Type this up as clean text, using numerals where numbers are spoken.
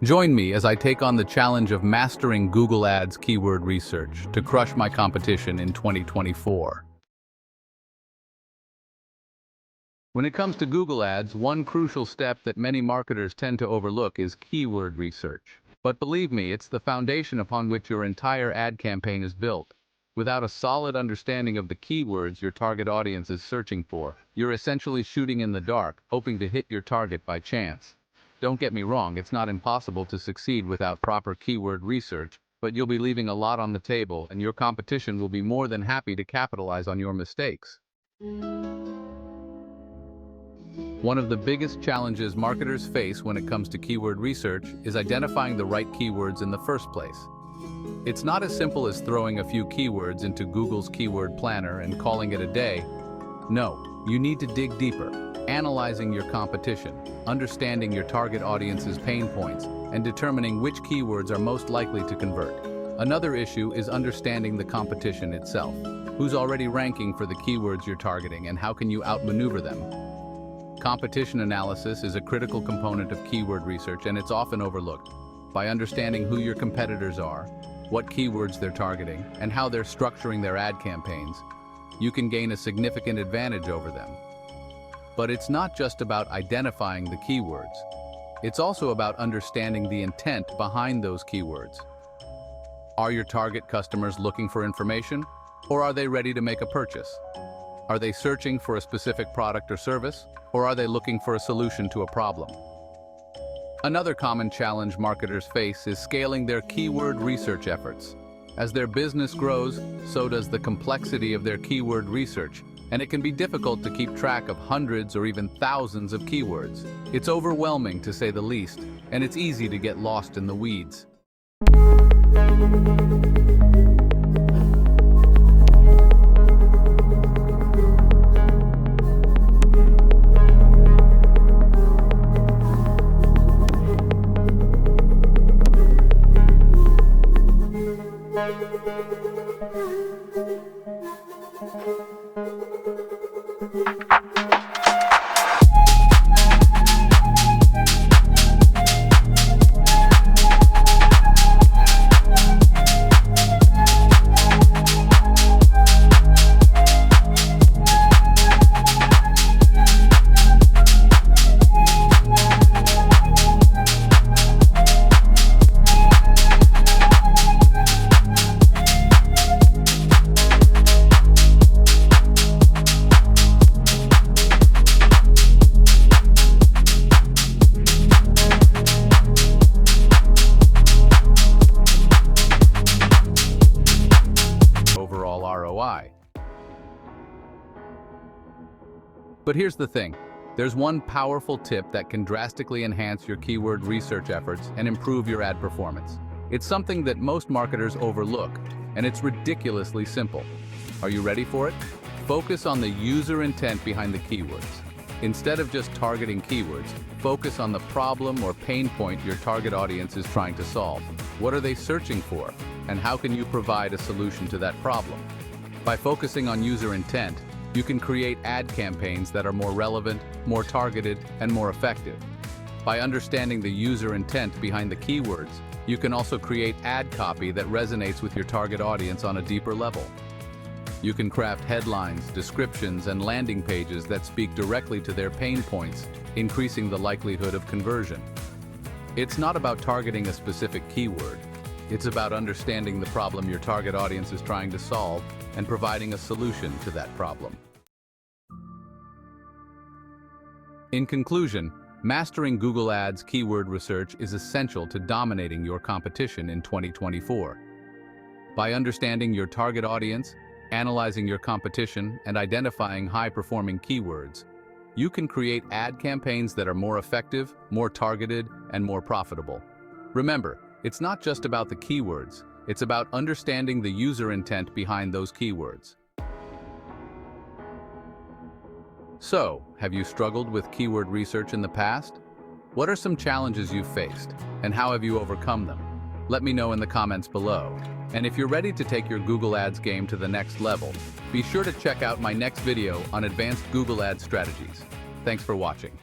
Join me as I take on the challenge of mastering Google Ads keyword research to crush my competition in 2024. When it comes to Google Ads, one crucial step that many marketers tend to overlook is keyword research. But believe me, it's the foundation upon which your entire ad campaign is built. Without a solid understanding of the keywords your target audience is searching for, you're essentially shooting in the dark, hoping to hit your target by chance. Don't get me wrong, it's not impossible to succeed without proper keyword research, but you'll be leaving a lot on the table, and your competition will be more than happy to capitalize on your mistakes. One of the biggest challenges marketers face when it comes to keyword research is identifying the right keywords in the first place. It's not as simple as throwing a few keywords into Google's keyword planner and calling it a day. No, you need to dig deeper, analyzing your competition, understanding your target audience's pain points, and determining which keywords are most likely to convert. Another issue is understanding the competition itself. Who's already ranking for the keywords you're targeting, and how can you outmaneuver them? Competition analysis is a critical component of keyword research, and it's often overlooked. By understanding who your competitors are, what keywords they're targeting, and how they're structuring their ad campaigns, you can gain a significant advantage over them. But it's not just about identifying the keywords. It's also about understanding the intent behind those keywords. Are your target customers looking for information, or are they ready to make a purchase? Are they searching for a specific product or service, or are they looking for a solution to a problem? Another common challenge marketers face is scaling their keyword research efforts. As their business grows, so does the complexity of their keyword research, and it can be difficult to keep track of hundreds or even thousands of keywords. It's overwhelming, to say the least, and it's easy to get lost in the weeds. ROI. But here's the thing, there's one powerful tip that can drastically enhance your keyword research efforts and improve your ad performance. It's something that most marketers overlook, and it's ridiculously simple. Are you ready for it? Focus on the user intent behind the keywords. Instead of just targeting keywords, focus on the problem or pain point your target audience is trying to solve. What are they searching for, and how can you provide a solution to that problem? By focusing on user intent, you can create ad campaigns that are more relevant, more targeted, and more effective. By understanding the user intent behind the keywords, you can also create ad copy that resonates with your target audience on a deeper level. You can craft headlines, descriptions, and landing pages that speak directly to their pain points, increasing the likelihood of conversion. It's not about targeting a specific keyword. It's about understanding the problem your target audience is trying to solve and providing a solution to that problem. In conclusion, mastering Google Ads keyword research is essential to dominating your competition in 2024. By understanding your target audience, analyzing your competition, and identifying high-performing keywords, you can create ad campaigns that are more effective, more targeted, and more profitable. Remember, it's not just about the keywords, it's about understanding the user intent behind those keywords. So, have you struggled with keyword research in the past? What are some challenges you've faced, and how have you overcome them? Let me know in the comments below. And if you're ready to take your Google Ads game to the next level, be sure to check out my next video on advanced Google Ads strategies. Thanks for watching.